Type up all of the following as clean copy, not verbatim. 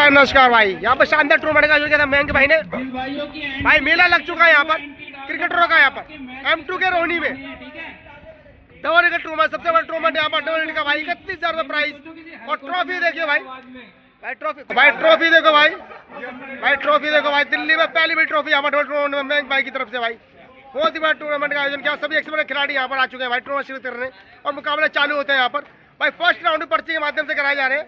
नमस्कार भाई, यहाँ पर शानदार टूर्नामेंट का आयोजन किया था मयंक भाई ने। भाई मेला लग चुका है यहाँ पर क्रिकेटरों का, यहाँ पर M2 के रोहिणी में डबल विकेट टूर्नामेंट, सबसे बड़ा टूर्नामेंट यहाँ पर डबल विकेट का भाई 31,000 प्राइज। और ट्रॉफी देखिए भाई, ट्रॉफी देखो भाई, ट्रॉफी देखो भाई, दिल्ली में पहली बड़ी ट्रॉफी यहाँ पर डबल टूर्नामेंट में मयंक भाई की तरफ से भाई। बहुत ही बड़ा टूर्नामेंट का आयोजन किया, सभी एक्सपर्ट खिलाड़ी यहाँ पर आ चुके हैं भाई टूर्नामेंट शुरू करने, और मुकाबले चालू होते हैं यहाँ पर भाई। फर्स्ट राउंड पर्ची के माध्यम से कराए जा रहे हैं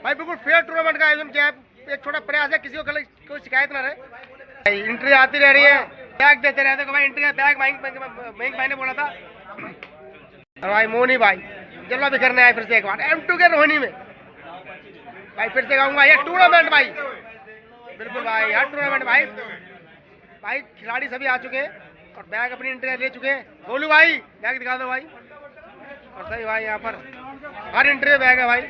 भाई, बिल्कुल फेयर टूर्नामेंट का आयोजन किया है। एक छोटा प्रयास है, किसी को कोई शिकायत ना रहे। एंट्री आती रह रही है, बैग देते रहते भाई, एंट्री का बैग मयंक भाई ने बोला था। और भाई मोनी भाई जल्ला भी करने आए फिर से एक बार M2 के रोहिणी में भाई। फिर से कहूँगा ये टूर्नामेंट भाई, बिल्कुल भाई यार टूर्नामेंट भाई खिलाड़ी सभी आ चुके हैं और बैग अपनी एंट्री ले चुके हैं। बोलू भाई बैग दिखा दो भाई। और सही भाई यहाँ पर हर एंट्री में बैग है भाई,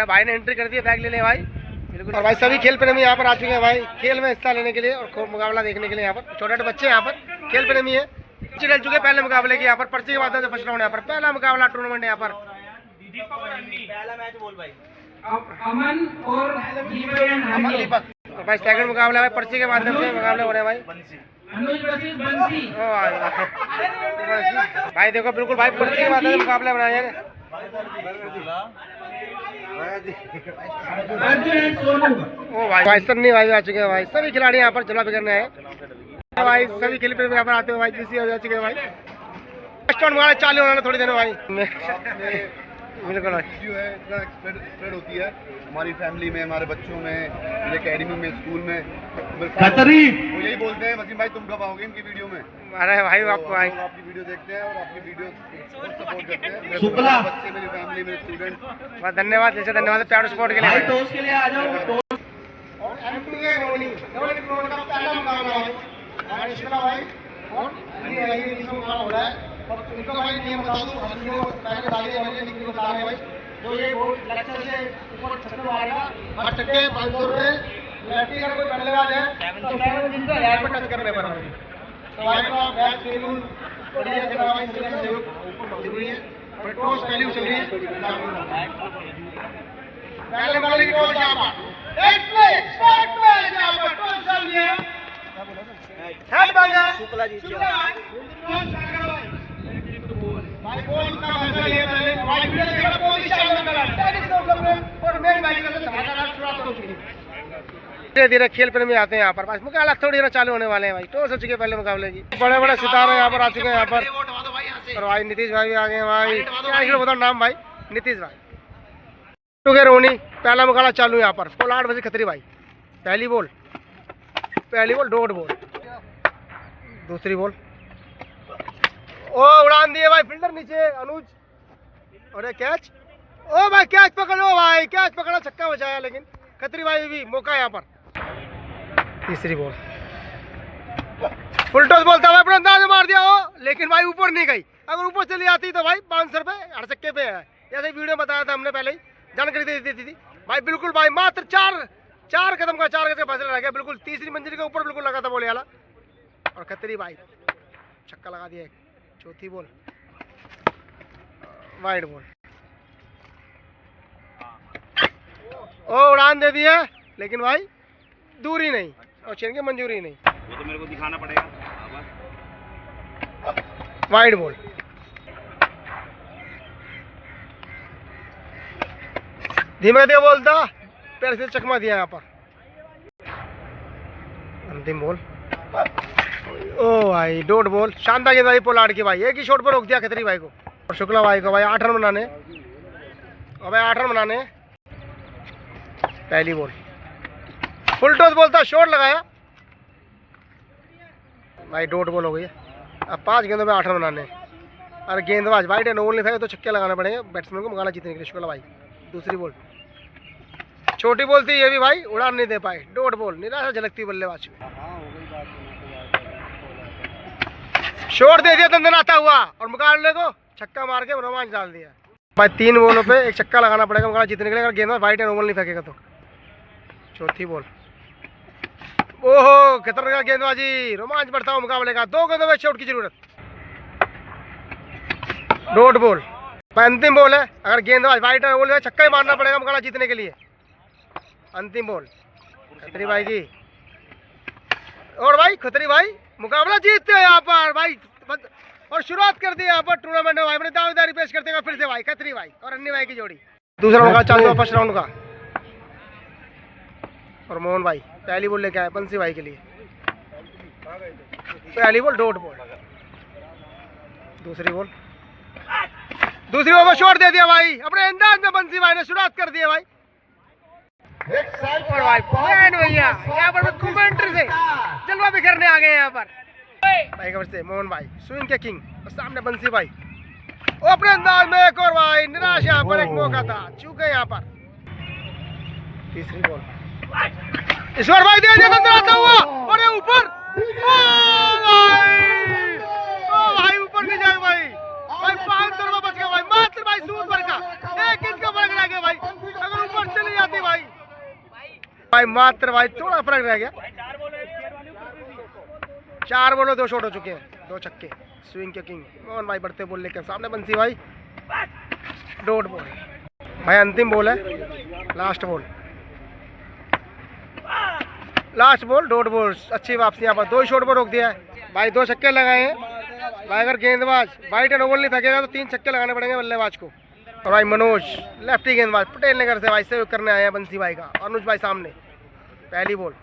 भाई ने एंट्री कर दी, बैग ले ले भाई बिल्कुल। और भाई सभी खेल प्रेमी यहाँ पर आ चुके हैं भाई, खेल में हिस्सा लेने के लिए और मुकाबला देखने के लिए। यहाँ पर छोटे छोटे बच्चे यहाँ पर खेल प्रेमी है, चल चुके पहले मुकाबले की। यहाँ पर पर्ची के माध्यम से फर्स्ट राउंड यहाँ पर पहला मुकाबला टूर्नामेंट यहाँ पर। पहला मैच बोल भाई, अमन और दीपक। और भाई सेकंड मुकाबला है, पर्ची के माध्यम से मुकाबले हो रहे हैं भाई। अनुज वर्सेस बंसी। भाई देखो बिल्कुल भाई पर्ची के माध्यम से मुकाबला बनाया है। अर्जुन एंड सोनू। ओ भाई सन्नी भाई आ चुके हैं भाई, सभी खिलाड़ी यहाँ पर चला करने हैं भाई, सभी खेल प्रेमी यहाँ पर आते हैं भाई, बीसी हो चुके हैं भाई। फर्स्ट राउंड मुकाबला चालू होना थोड़ी देर में भाई। बिल्कुल जो है इतना स्प्रेड होती है हमारी फैमिली में, हमारे बच्चों में, मेरे एकेडमी में, स्कूल में। खतरी वो यही बोलते हैं वसीम भाई तुम कब आओगे इनकी वीडियो में। अरे भाई आपको भाई आपकी वीडियो देखते हैं और आपकी वीडियो सपोर्ट करते हैं। मेरे शुक्ला। बच्चे, मेरी फैमिली, मेरे स्टूडेंट। बहुत धन्यवाद, जैसे धन्यवाद प्यार स्पोर्ट के लिए भाई भाई। टॉस के लिए आ जाओ। टॉस और M2 के रोहिणी डबल टूर्नामेंट का पहला मुकाबला है भाई। शुक्ला भाई और अली भाई के बीच में मुकाबला हो रहा है। और इनका भाई नियम बता दूं, हम लोग पहले डाले वाले निकल को बता रहे हैं भाई। जो ये बोर्ड लेक्चर से ऊपर छक्के मारेगा, हर छक्के 500 रुपए। लड़की अगर कोई बल्लेबाज है तो 7 दिन का हेड पर टच करने पर भाई। तो भाई का बैच शेड्यूल बढ़िया करा भाई, इसके लिए सहयोग जरूरी है। और टॉस पहले चल रही है, पहले वाले की टॉस यहाँ पर एक प्ले स्टार्ट में यहाँ पर टॉस चल रही है। हेड बांगा शुक्ला जी भाई बॉल का फैसला लिया पहले भाई, वीडियो देखा पोजीशन में करा टेनिस कोर्ट में और मेन भाई का समाचार शुरुआत हो चुकी है। धीरे धीरे खेल प्रेमी आते हैं यहाँ पर, बस मुकाबला थोड़ी देर चालू होने वाले हैं भाई। टॉस हो चुके पहले मुकाबले की, बड़े बड़े सितारे यहाँ पर आ चुके हैं यहाँ पर। और भाई नीतीश भाई भी आ गए हैं भाई, क्या बताओ नाम भाई, नीतीश भाई। टूके रोनी पहला मुकाबला चालू यहाँ पर। पोलार्ड वर्सेस खत्री भाई, पहली बॉल डॉट बॉल, दूसरी बॉल ओ उड़ान दिए भाई, फील्डर नीचे अनुज। और कैच, ओ भाई कैच पकड़ो भाई, कैच पकड़ा, छक्का बचाया, लेकिन खत्री भाई भी मौका यहाँ पर। तीसरी बॉल फुल टॉस बोलता भाई, अपना अंदाज में मार दिया हो, लेकिन भाई ऊपर नहीं गई। अगर ऊपर चली आती तो भाई 500 रुपए हर छक्के पे है, जैसे वीडियो बताया था हमने पहले ही, जानकारी दे दी थी भाई। बिल्कुल भाई मात्र चार कदम का फासला रह गया, बिल्कुल तीसरी मंजिल के ऊपर बिल्कुल लगा था बॉल वाला। और खत्री भाई छक्का लगा दिया। चौथी बॉल वाइड बॉल, ओ उड़ान दे दिया, लेकिन भाई दूरी नहीं और चेन की मंजूरी नहीं, वो तो मेरे को दिखाना पड़ेगा। Wide ball. धीमे धीमे बोलता, पैर से चकमा दिया यहाँ पर। अंतिम बॉल, ओ भाई डॉट बॉल, शानदार गेंदबाजी पोलार्ड की भाई, एक ही शॉट पर रोक दिया खत्री भाई को। और शुक्ला भाई को भाई 8 रन बनाने, और भाई 8 रन बनाने। पहली बॉल फुल टॉस बोलता, शॉट लगाया भाई, डॉट बॉल हो गई। अब 5 गेंदों में 8 रन बनाने। और गेंदबाज वाइड है, नो बॉल नहीं था तो छक्के लगाने पड़ेंगे बैट्समैन को मुकाबला जीतने के लिए। शुक्ला भाई दूसरी बॉल, छोटी बॉल थी ये भी भाई, उड़ान नहीं दे पाए, डॉट बॉल, निराशा झलकती बल्लेबाज में। शॉट दे दिया दंदनाता हुआ और मुकाबले को छक्का मार के रोमांच डाल दिया भाई। 3 बॉलों पे एक छक्का लगाना पड़ेगा मुकाबला जीतने के लिए, अगर गेंदबाज वाइड है नो बॉल नहीं फेंकेगा तो। चौथी बॉल, ओहो खतरनाक गेंदबाजी, रोमांच बढ़ता हुआ मुकाबले का। 2 गेंदों में शॉट की जरूरत, डॉट बॉल। अंतिम बॉल है, अगर गेंदबाज वाइड है नो बॉल छक्का ही मारना पड़ेगा मुकाबला जीतने के लिए। अंतिम बॉल खत्री भाई की। और भाई खत्री भाई मुकाबला जीतते हैं यहाँ पर भाई, और शुरुआत कर दी यहाँ पर टूर्नामेंट में भाई। अपनी दावेदारी पेश करते हैं फिर से भाई खत्री भाई और अन्नी भाई की जोड़ी। दूसरा मौका चालू है फर्स्ट राउंड का। और मोहन भाई पहली बॉल लेके आए बंसी भाई के लिए। पहली बॉल डॉट बॉल। दूसरी बॉल को शॉट दे दिया भाई अपने अंदाज में। बंसी भाई ने शुरुआत कर दी है भाई। और भाई फैन भैया यहाँ पर कमेंट्री से जलवा बिखरने आ गए यहाँ पर भाई। खबर से मोहन भाई स्विंग के किंग और सामने बंसी भाई अपने अंदाज में एक और भाई। निराश यहाँ पर एक मौका था, चूके यहाँ पर। तीसरी बॉल ईश्वर भाई दे दिया अंदर आता हुआ और ये ऊपर। भाई ऊपर नहीं जाए भाई। भाई 500 रुपये बच गया भाई, मात्र भाई सूद भर का 1 इंच का फर्क रह गया भाई। अगर ऊपर चली जाती भाई मात्र भाई थोड़ा फर्क रह गया। 4 बॉल 2 शॉट हो चुके हैं, 2 छक्के। स्विंग के किंग मोहन भाई बढ़ते बॉल लेकर सामने बंसी भाई। डॉट बॉल भाई अंतिम बॉल है, लास्ट बॉल डॉट बॉल। अच्छी वापसी यहाँ पर 2 शॉट पर रोक दिया है भाई। 2 छक्के लगाए हैं भाई। अगर गेंदबाज वाइट एंड ओवल नहीं फेंकेगा तो 3 छक्के लगाने पड़ेंगे बल्लेबाज को। और भाई मनोज लेफ्टी गेंदबाज पटेल नगर से भाई सहयोग करने आए हैं बंसी भाई का। अनुज भाई सामने पहली बॉल।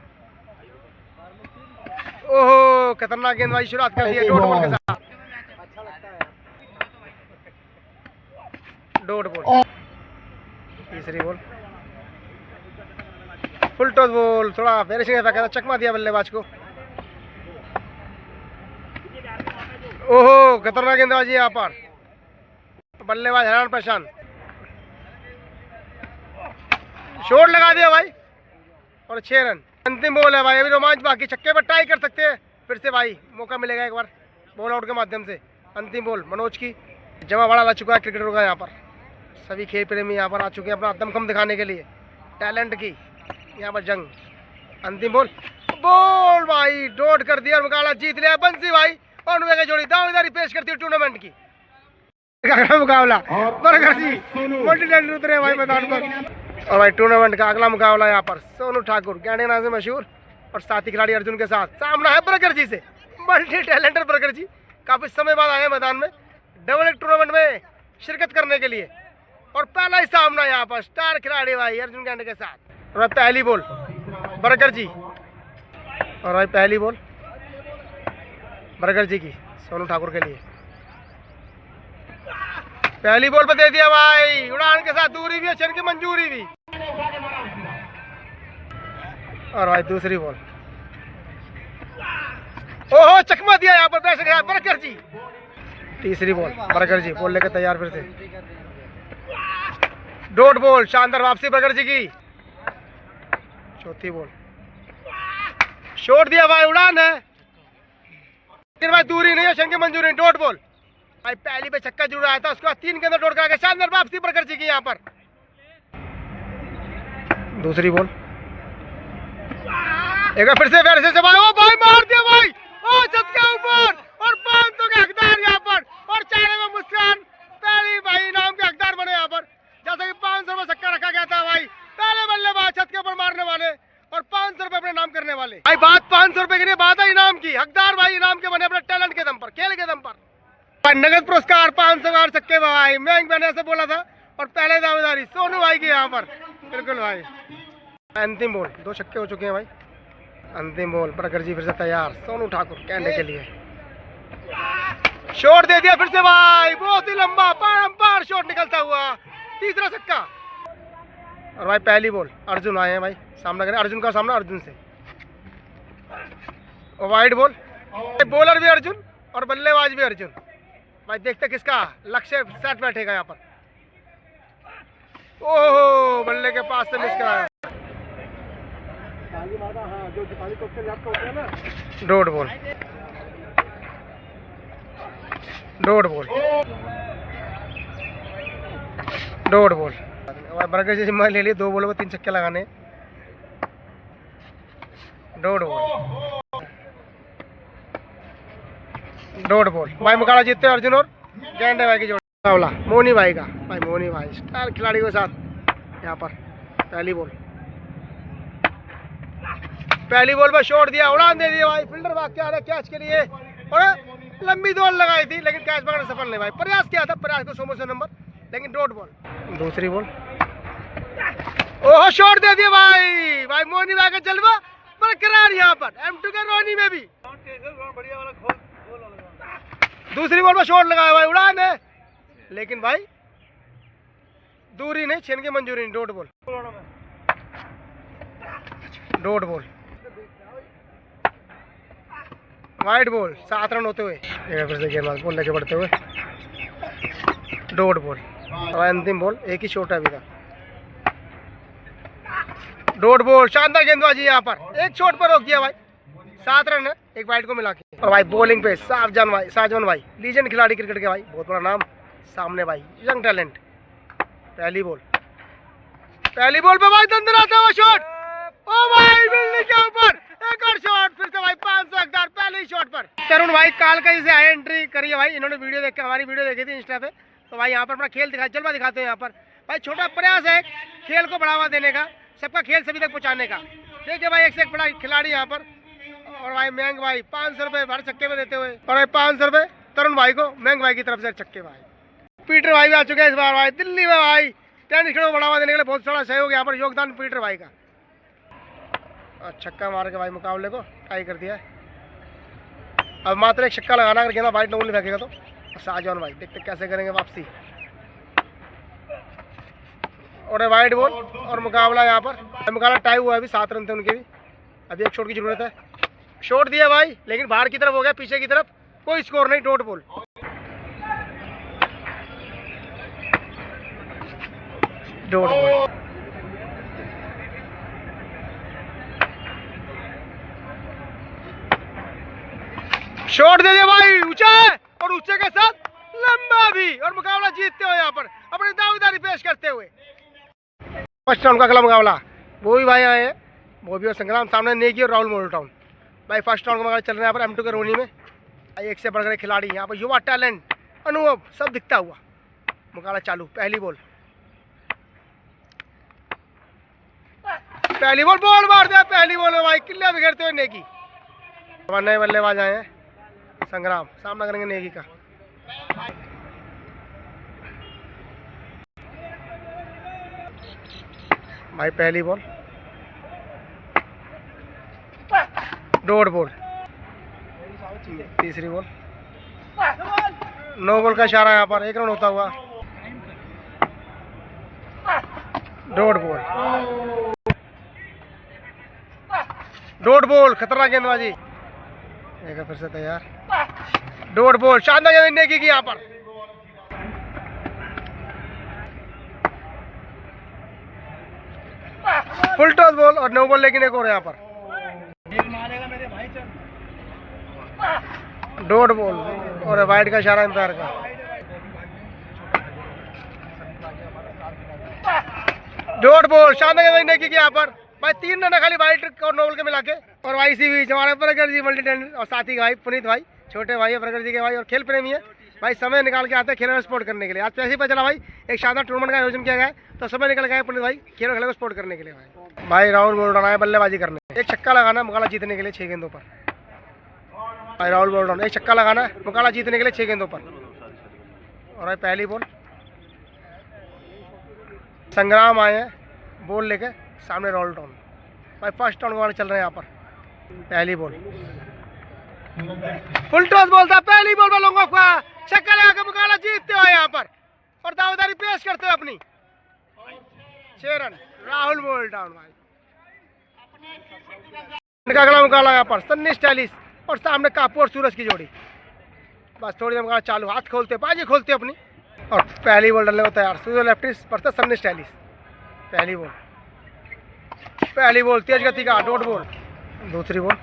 ओहो खतरनाक गेंदबाजी शुरुआत कर दी है डॉट बॉल के साथ। Dot ball. तीसरी बॉल फुल टॉस बॉल। थोड़ा फिनिशिंग फेंका, चकमा दिया बल्लेबाज को। ओहो खतरनाक गेंदबाजी यहाँ पर, बल्लेबाज हैरान परेशान। शॉट लगा दिया भाई और 6 रन। अंतिम बॉल है भाई, अभी रोमांच बाकी। छक्के पर ट्राई कर सकते हैं फिर से भाई, मौका मिलेगा एक बार बॉल आउट के माध्यम से। अंतिम बॉल मनोज की। जमा बड़ा ला चुका है क्रिकेटर का यहाँ पर। सभी खेल प्रेमी यहाँ पर आ चुके हैं अपना दमखम दिखाने के लिए, टैलेंट की यहाँ पर जंग। अंतिम बॉल भाई डॉट कर दिया और मुकाबला जीत लिया बंसी भाई और उनके जोड़ी। दावेदारी पेश करती है टूर्नामेंट की। अगला मुकाबला बरगर जी मल्टी उतरे भाई मैदान पर। और भाई टूर्नामेंट का अगला मुकाबला यहाँ पर सोनू ठाकुर गैंडे नाम से मशहूर और साथी खिलाड़ी अर्जुन के साथ सामना है बरगर जी से। मल्टी टैलेंटेड बरगर जी काफी समय बाद आए मैदान में डबल एक टूर्नामेंट में शिरकत करने के लिए। और पहला ही सामना यहाँ पर स्टार खिलाड़ी भाई अर्जुन गैंडे के साथ। और भाई पहली बॉल बरगर जी। और भाई पहली बॉल बरगर जी की सोनू ठाकुर के लिए। पहली बॉल पे दे दिया भाई उड़ान के साथ, दूरी भी अच्छे की मंजूरी भी। और भाई दूसरी बॉल ओहो चकमा दिया यहाँ पर बरकर जी। तीसरी बॉल बरकर जी बॉल लेकर तैयार फिर से। डॉट बॉल शानदार वापसी बरकर जी की। चौथी बॉल शॉट दिया भाई, उड़ान है लेकिन भाई दूरी नहीं है, शंकी मंजूरी। डॉट बॉल भाई पहली पे छक्का जरूर आया था, उसके बाद 3 के अंदर डॉट करा के शानदार वापसी बरकर जी की यहाँ पर। दूसरी बॉल एक बार फिर से भाई ओ भाई मार दिया भाई ओ छत के ऊपर। और 500 के हकदार यहाँ पर और चेहरे में मुस्कान। पहली भाई इनाम के हकदार बने यहाँ पर। जैसे कि 500 रुपये छक्का रखा गया था भाई, पहले बल्लेबाज छत के ऊपर मारने वाले और 500 रुपये अपने नाम करने वाले। भाई बात 500 रुपये की नहीं, बात है इनाम की। हकदार भाई इनाम के बने अपने टैलेंट के दम पर, खेल के दम पर। भाई नगद पुरस्कार 500 छक्के भाई। मैं मैंने ऐसे बोला था। और पहले दावेदारी सोनू भाई की यहाँ पर। बिल्कुल भाई अंतिम बॉल 2 छक्के हो चुके हैं भाई। अंतिम बॉल बरकर जी फिर से तैयार सोनू ठाकुर कहने के लिए। शॉट दे दिया फिर से भाई, बहुत ही लंबा पार शॉट निकलता हुआ। तीसरा छक्का। और भाई पहली बॉल अर्जुन आए हैं भाई, सामना करें अर्जुन का सामना अर्जुन से। और वाइड बॉल बॉलर भी अर्जुन और बल्लेबाज भी अर्जुन। भाई देखते किसका लक्ष्य सेट बैठेगा यहाँ पर। ओहो बल्ले के पास से मिस कराया। डॉट बॉल बरगर जी जिम्मा ले लिए। 2 बॉलों पर 3 छक्के लगाने। डॉट बॉल भाई मुकाबला जीतते अर्जुन और गैंडे भाई की जोड़ी। मुकाबला मोनी भाई का। भाई मोनी भाई स्टार खिलाड़ी के साथ यहाँ पर। पहली बॉल पहली बॉल पर शॉट दिया, उड़ान दे दिया भाई, फील्डर भाग के आ रहे कैच के लिए और लंबी दौड़ लगाई थी लेकिन कैच पकड़ना सफल नहीं भाई। प्रयास किया था, प्रयास को 100 में से नंबर, लेकिन डॉट बॉल। दूसरी बॉल, ओहो शॉट दे दिया भाई, भाई मोनी भाई का जलवा बरकरार यहाँ पर M2 के रोनी में भी। दूसरी बॉल पर शॉट लगाया भाई, उड़ान है लेकिन भाई दूरी नहीं, छेन की मंजूरी नहीं। Dot ball, dot ball, wide ball, 7 run होते हुए फिर से गेंदबाज बॉल लेके बढ़ते हुए डॉट बॉल। और अंतिम बॉल, एक ही शॉट है अभी का, डॉट बॉल। शानदार गेंदबाजी यहाँ पर, एक शॉट पर रोक दिया भाई, 7 रन है एक वाइड को मिला के। और भाई बॉलिंग पे साजवन भाई लीजेंड खिलाड़ी क्रिकेट के भाई, बहुत बड़ा नाम सामने भाई, यंग टैलेंट। पहली बॉल पे भाई दंदर आता हुआ शॉट, ओ भाई बिल्ली के ऊपर एक और शॉट, फिर से भाई 500 हकदार पहले ही शॉट पर। तरुण भाई काल का इसे आई एंट्री करी है भाई, इन्होंने वीडियो देख के, हमारी वीडियो देखी थी इंस्टा पे, तो भाई यहाँ पर अपना खेल दिखा, जलवा दिखाते हैं यहाँ पर भाई। छोटा प्रयास है खेल को बढ़ावा देने का, सबका खेल सभी तक पहुँचाने का। देखिए भाई एक से एक बड़ा खिलाड़ी यहाँ पर। और भाई मयंक भाई 500 रुपये हर छक्के में देते हुए, और भाई 500 रुपये तरुण भाई को मयंक भाई की तरफ से छक्के भाई। पीटर भाई भी आ चुके हैं इस बार भाई, दिल्ली में भाई टेनिस खेलों को बढ़ावा देने के लिए बहुत सारा सहयोग यहाँ पर, योगदान पीटर भाई का। और छक्का मार के भाई मुकाबले को टाई कर दिया है। अब मात्र एक छक्का लगाना, अगर गेंदा वाइट नहीं फेंकेगा तो। शाहजहान भाई देखते कैसे करेंगे वापसी, और वाइड बॉल और मुकाबला यहाँ पर। मुकाबला टाई हुआ है अभी, 7 रन थे उनके भी, अभी एक शॉट की जरूरत है। शॉट दिया भाई लेकिन बाहर की तरफ हो गया, पीछे की तरफ, कोई स्कोर नहीं। Dot ball, dot ball. Shot दे दिया भाई, ऊंचा है और ऊंचे के साथ लंबा भी, और मुकाबला जीतते हुए यहाँ पर अपनी दावेदारी पेश करते हुए। फर्स्ट राउंड का अगला मुकाबला, वो भी भाई आए हैं, वो भी और संग्राम, सामने नेगी और राहुल मोल्टाउन भाई। फर्स्ट राउंड का मुकाबला चल रहा है यहाँ पर M2 के रोनी में। एक से बढ़कर खिलाड़ी यहाँ पर, युवा टैलेंट, अनुभव सब दिखता हुआ। मुकाबला चालू, पहली बॉल बॉल मार दिया, पहली बॉल में भाई किल्ले बिखेरते हुए नेगी। नए बल्लेबाज आए हैं, संग्राम सामना करेंगे नेगी का। भाई पहली बॉल, डॉट बॉल। तीसरी बॉल, नो बॉल का इशारा यहाँ पर, 1 रन होता हुआ। डॉट बॉल, डॉट बॉल, खतरनाक गेंदबाजी। एक फिर से तैयार, डॉट बॉल, शानदार गेंदबाजी की यहाँ पर। फुल टॉस बॉल और नो बॉल, लेकिन एक और यहाँ पर डॉट बॉल और वाइड का इशारा एम्पायर का। डॉट बॉल, शानदार गेंदबाजी की यहाँ पर भाई, 3 रन खाली वाइड और नो बॉल के मिला के। और भाई इसी बीच हमारे प्रगट जी मल्टी टैलेंट और साथी भाई पुनीत भाई, छोटे भाई है प्रगट जी के भाई, और खेल प्रेमी है भाई, समय निकाल के आते हैं खेल और स्पोर्ट करने के लिए। आज पैसे ही पता चला भाई एक शानदार टूर्नामेंट का आयोजन किया गया है, तो समय निकल गया पुनीत भाई खेल और खेल को स्पोर्ट करने के लिए। भाई राहुल बोल्टन आए बल्लेबाजी करने, एक छक्का लगाना मुकाबला जीतने के लिए 6 गेंदों पर। भाई राहुल बोल्टन एक छक्का लगाना मुकाबला जीतने के लिए 6 गेंदों पर। और भाई पहली बॉल, संग्राम आए हैं बॉल लेके, सामने राहुल टाउन भाई। फर्स्ट राउंड वाले चल रहे हैं यहाँ पर। पहली बॉल फुल टॉस बॉल था, पहली बॉल में लोगों का छक्का लगा के मुकाबला जीतते हुए यहाँ पर, और दावेदारी पेश करते हुए अपनी 6 रन। राहुल बोल्टन भाई का अगला मुकाबला यहाँ पर, सन्नी स्टाइलिश और सामने कापू और सूरज की जोड़ी। बस थोड़ी देर मुकाबला चालू, हाथ खोलते बाजी खोलते अपनी, और पहली बॉल डलने को तैयार। सूरज लेफ्टिस्ट पर सन्नी स्टाइलिश। पहली बॉल तेज गति का डॉट बॉल। दूसरी बॉल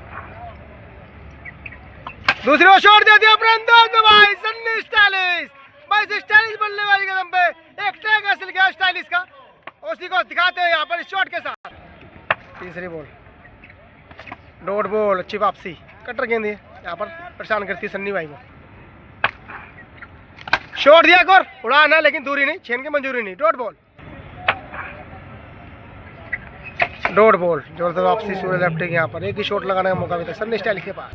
शॉट दे दिया अपने अंदाज में भाई, सन्नी स्टाइलिश भाई, स्टाइलिश बल्लेबाजी के दम पे एक टैग हासिल किया स्टाइलिश का, उसी को दिखाते हैं यहाँ पर इस शॉट के साथ। तीसरी बॉल डॉट बॉल, अच्छी वापसी, कटर गेंद यहाँ पर परेशान करती है सन्नी भाई को। शॉट दिया और उड़ाना, लेकिन दूरी नहीं, छेन की मंजूरी नहीं। डॉट बॉल, डॉट बॉल, जोर से वापसी सूर्य लेफ्ट की यहाँ पर एक ही शॉट लगाने का मौका भी था सन्नी स्टाइलिश के पास।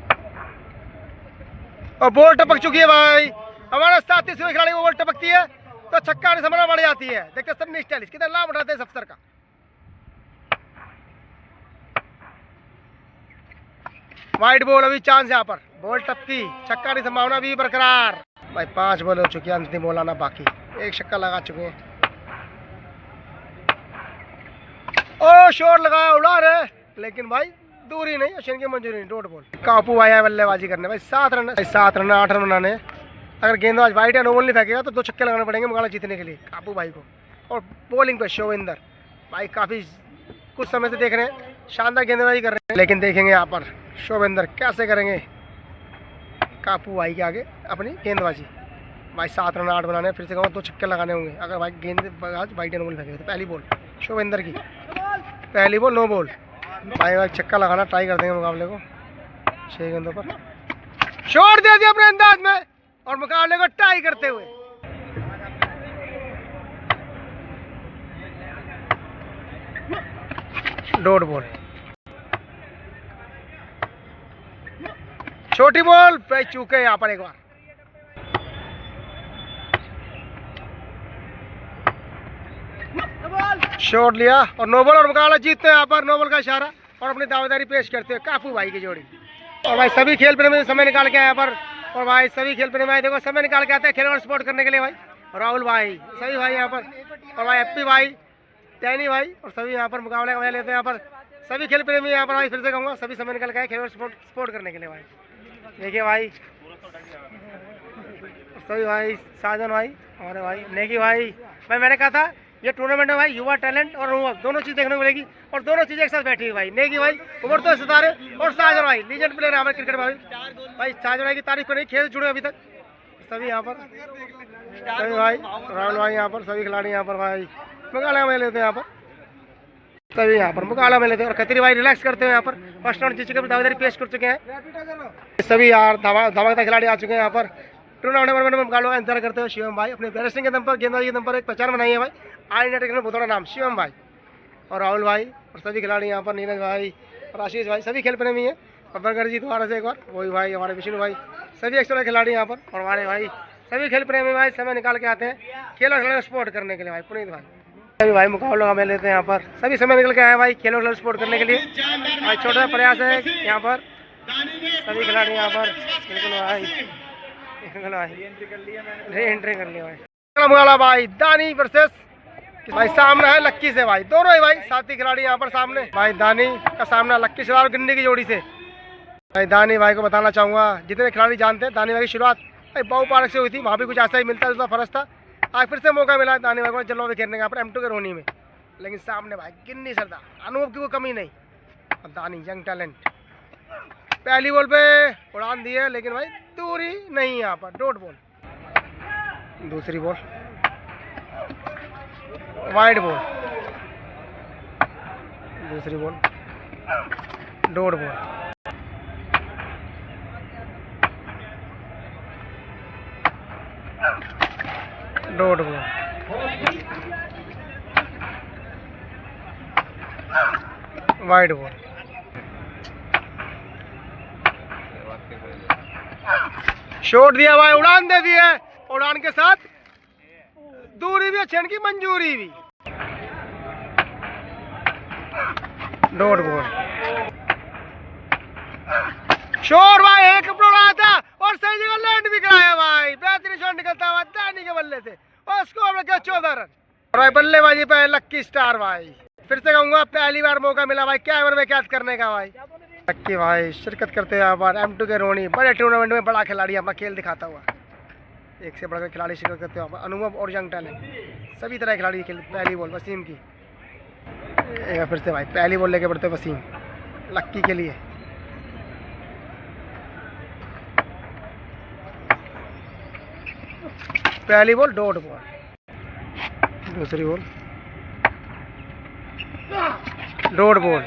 और बॉल टपक चुकी है भाई, हमारे साथ तीसरे खिलाड़ी को बॉल टपकती है तो छक्का आने से मना बढ़ जाती है। देखते सन्नी स्टाइलिश कितना लाभ उठाते हैं इस अफसर का। वाइड बॉल, अभी चांस यहाँ पर, बॉल टपकी, छक्का की संभावना भी बरकरार। भाई 5 बॉल हो चुकी है, अंतिम बॉल आना बाकी, एक छक्का लगा चुके हैं। ओ शॉट लगाया, उड़ा रहे, लेकिन भाई दूरी नहीं, अश्विन की मंजूरी नहीं, डॉट बॉल। कापू भाई है बल्लेबाजी करने भाई, 7 रन 8 रन बनाने। अगर गेंदबाज वाइट या नो बॉल नहीं फेंकेगा तो 2 छक्के लगाने पड़ेंगे मुकाबला जीतने के लिए कापू भाई को। और बॉलिंग पे शोविंदर भाई काफ़ी कुछ समय से देख रहे हैं, शानदार गेंदबाजी कर रहे हैं, लेकिन देखेंगे यहाँ पर शोविंदर कैसे करेंगे कापू भाई के आगे अपनी गेंदबाजी। भाई 7 रन 8 बनाने, फिर से कहूँ 2 छक्के लगाने होंगे अगर भाई गेंदबाज वाइट या नो बॉल फेंकेगा तो। पहली बॉल शोविंदर की, पहली बॉल नो बॉल। भाई छक्का लगाना ट्राई कर देंगे मुकाबले को। 6 गेंदों पर शॉट दे दिया अपने अंदाज में और मुकाबले को टाई करते हुए। डॉट बॉल, छोटी बॉल पे चूके यहाँ पर एक बार। शॉट लिया और नो बॉल और मुकाबला जीतते हैं यहाँ पर। नो बॉल का इशारा और अपनी दावेदारी पेश करते हैं कापू भाई की जोड़ी। और भाई सभी खेल प्रेमी समय निकाल के आए यहाँ पर, और भाई सभी खेल प्रेमी भाई देखो समय निकाल के आते हैं खेल और सपोर्ट करने के लिए। भाई राहुल भाई, सभी भाई यहाँ पर, और भाई हैप्पी भाई, टैनी भाई, और सभी यहाँ पर मुकाबले का मजा लेते हैं यहाँ पर। सभी खेल प्रेमी यहाँ पर भाई, फिर से कहूँगा सभी समय निकाल के आए खेल और सपोर्ट करने के लिए। भाई देखिए भाई सभी भाई, साजन भाई, हमारे भाई नेगी भाई। भाई मैंने कहा था ये टूर्नामेंट में भाई युवा टैलेंट और अनुभव दोनों चीज़ देखने को मिलेगी, और दोनों चीज़ें एक साथ बैठी हुई। भाई नेगी भाई उभरते सितारे, और साजन भाई लीजेंड प्लेयर है हमारे क्रिकेट भाई। भाई साजन भाई की तारीफ करें, खेल से जुड़े अभी तक सभी यहाँ पर, सभी भाई, राहुल भाई यहाँ पर, सभी खिलाड़ी यहाँ पर भाई मुकाबला में लेते हैं यहाँ पर, सभी यहाँ पर मुकाबला में लेते हैं। और खतरी भाई रिलैक्स करते हैं यहाँ पर, फर्स्ट राउंड जीत चुके हैं, दावेदारी पेश कर चुके हैं। सभी यार धमाकेदार खिलाड़ी आ चुके हैं यहाँ पर। टूर्नामेंट में मुकाबलों का इंतजार करते हुए शिवम भाई अपने बैरिस्टिंग के दम पर, गेंदबाजी के दम पर एक पहचान बनाई है भाई। आई नेट में बहुत बड़ा नाम शिवम भाई और राहुल भाई, और सभी खिलाड़ी यहाँ पर, नीरज भाई और आशीष भाई, सभी खेल प्रेमी हैं। और बरगर जी दोबारा से एक बार वही भाई, हमारे विष्णु भाई, सभी एक्स्ट्रा खिलाड़ी यहाँ पर, और हमारे भाई सभी खेल प्रेमी भाई समय निकाल के आते हैं खेल और खिलाड़ी सपोर्ट करने के लिए। भाई पुनीत भाई, सभी भाई मुकाबलों का मैं लेते हैं यहाँ पर, सभी समय निकल के आए भाई खेल और खिलाड़ी सपोर्ट करने के लिए। भाई छोटा सा प्रयास है यहाँ पर, सभी खिलाड़ी यहाँ पर, बिल्कुल भाई री एंट्री कर लिया भाई। मुकाबला भाई दानी वर्सेस भाई, सामना है लक्की से भाई, दोनों ही भाई साथी खिलाड़ी यहाँ पर सामने। भाई दानी का सामना लक्की से और गिन्नी की जोड़ी से। भाई दानी भाई को बताना चाहूँगा, जितने खिलाड़ी जानते हैं दानी भाई की शुरुआत भाई बाऊ पार्क से हुई थी, वहाँ भी कुछ ऐसा ही मिलता जुलता फर्ज था। आज फिर से मौका मिला दानी भाई को जलवा भी खेलने का यहाँ पर M2 के रोनी में, लेकिन सामने भाई गिन्नी सरदार, अनुभव की कोई कमी नहीं, और दानी यंग टैलेंट। पहली बॉल पे उड़ान दी है, लेकिन भाई दूरी नहीं यहाँ पर, डॉट बॉल। दूसरी बॉल वाइड बॉल, दूसरी ball dot ball. Dot ball, wide ball. Shot दिया भाई, उड़ान दे दी है, उड़ान के साथ दूरी भी, अच्छे की मंजूरी भी। डॉट बॉल, शॉट भाई एक उड़ाया था और सही जगह लैंड भी कराया भाई, बेहतरीन शॉट निकलता हुआ दानी के बल्ले से, और उसको हमने किया 14 रन। और भाई बल्लेबाजी पे लक्की स्टार भाई, फिर से कहूंगा पहली बार मौका मिला भाई कैमरे में कैद करने का। भाई लक्की भाई शिरकत करते हैं यहाँ पर M2 के रोनी, बड़े टूर्नामेंट में बड़ा खिलाड़ी अपना खेल दिखाता हुआ, एक से बढ़कर खिलाड़ी शिरकत करते हैं अनुभव और यंग टैलेंट, सभी तरह के खिलाड़ी खेल। पहली बॉल वसीम की, फिर से भाई पहली बॉल लेके बढ़ते वसीम लक्की के लिए। पहली बॉल डॉट बॉल, दूसरी बॉल डॉट बॉल,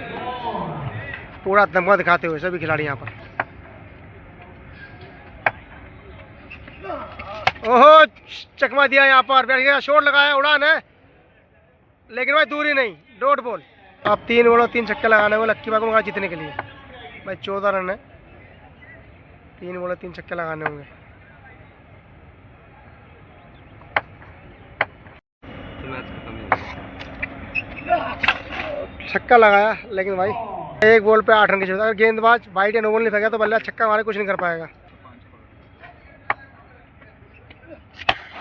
पूरा दमगा दिखाते हुए सभी खिलाड़ी यहाँ पर। ओहो चकमा दिया यहाँ पर, शॉट लगाया, उड़ान है, लेकिन भाई दूरी नहीं, डॉट बॉल। आप 3 बॉल 3 छक्के लगाने होंगे लक्की भाई को मौका जीतने के लिए। भाई 14 रन है, 3 बॉल 3 छक्के लगाने होंगे। छक्का लगाया लेकिन भाई एक बॉल पे 8 रन की जरूरत। अगर गेंदबाज वाइड या नो बॉल नहीं फेंका तो बल्ला छक्का मारे कुछ नहीं कर पाएगा।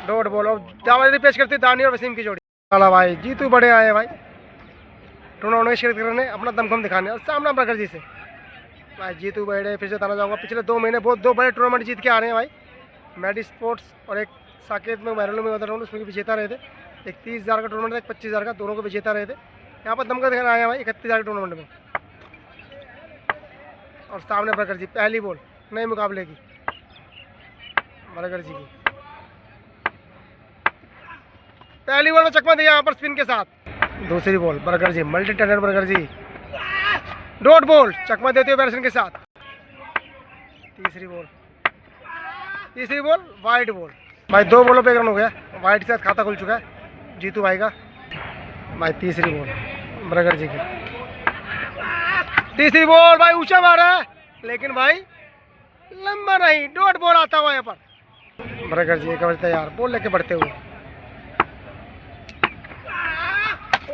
डॉट बॉल और दावरी पेश करती दानी और वसीम की जोड़ी। वाला भाई जीतू बड़े आए भाई टूर्नामेंट में शिरकत करने, अपना दमखम दिखाने और सामना प्रखर जी से। भाई जीतू बड़े फिर से ताना जाऊंगा, पिछले 2 महीने बहुत 2 बड़े टूर्नामेंट जीत के आ रहे हैं भाई। मैडी स्पोर्ट्स और एक साकेत में बैरलों में उधर उसमें विजेता रहे थे। एक 30,000 का टूर्नामेंट था, एक 25,000 का, दोनों को विजेता रहे थे। यहाँ पर दमखम दिखाने आए हैं भाई 31,000 के टूर्नामेंट में। और सामने प्रखर जी, पहली बॉल नए मुकाबले की प्रखर जी की। पहली बॉल में चकमा दिया यहाँ पर स्पिन के साथ। दूसरी बॉल बर्गर जी, मल्टी टैलेंट बर्गर जी, डॉट बॉल चकमा देते हुए बैट्समैन के साथ। तीसरी बॉल वाइड बॉल। भाई 2 बॉलों पे 1 रन हो गया, वाइड के साथ खाता खुल चुका है जीतू भाई का। भाई तीसरी बॉल बर्गर जी की, तीसरी बॉल भाई ऊंचा मारा है लेकिन भाई लंबा नहीं, डॉट बॉल आता हुआ यहाँ पर। बर्गर जी एक बजे तैयार, बॉल लेके बढ़ते हुए।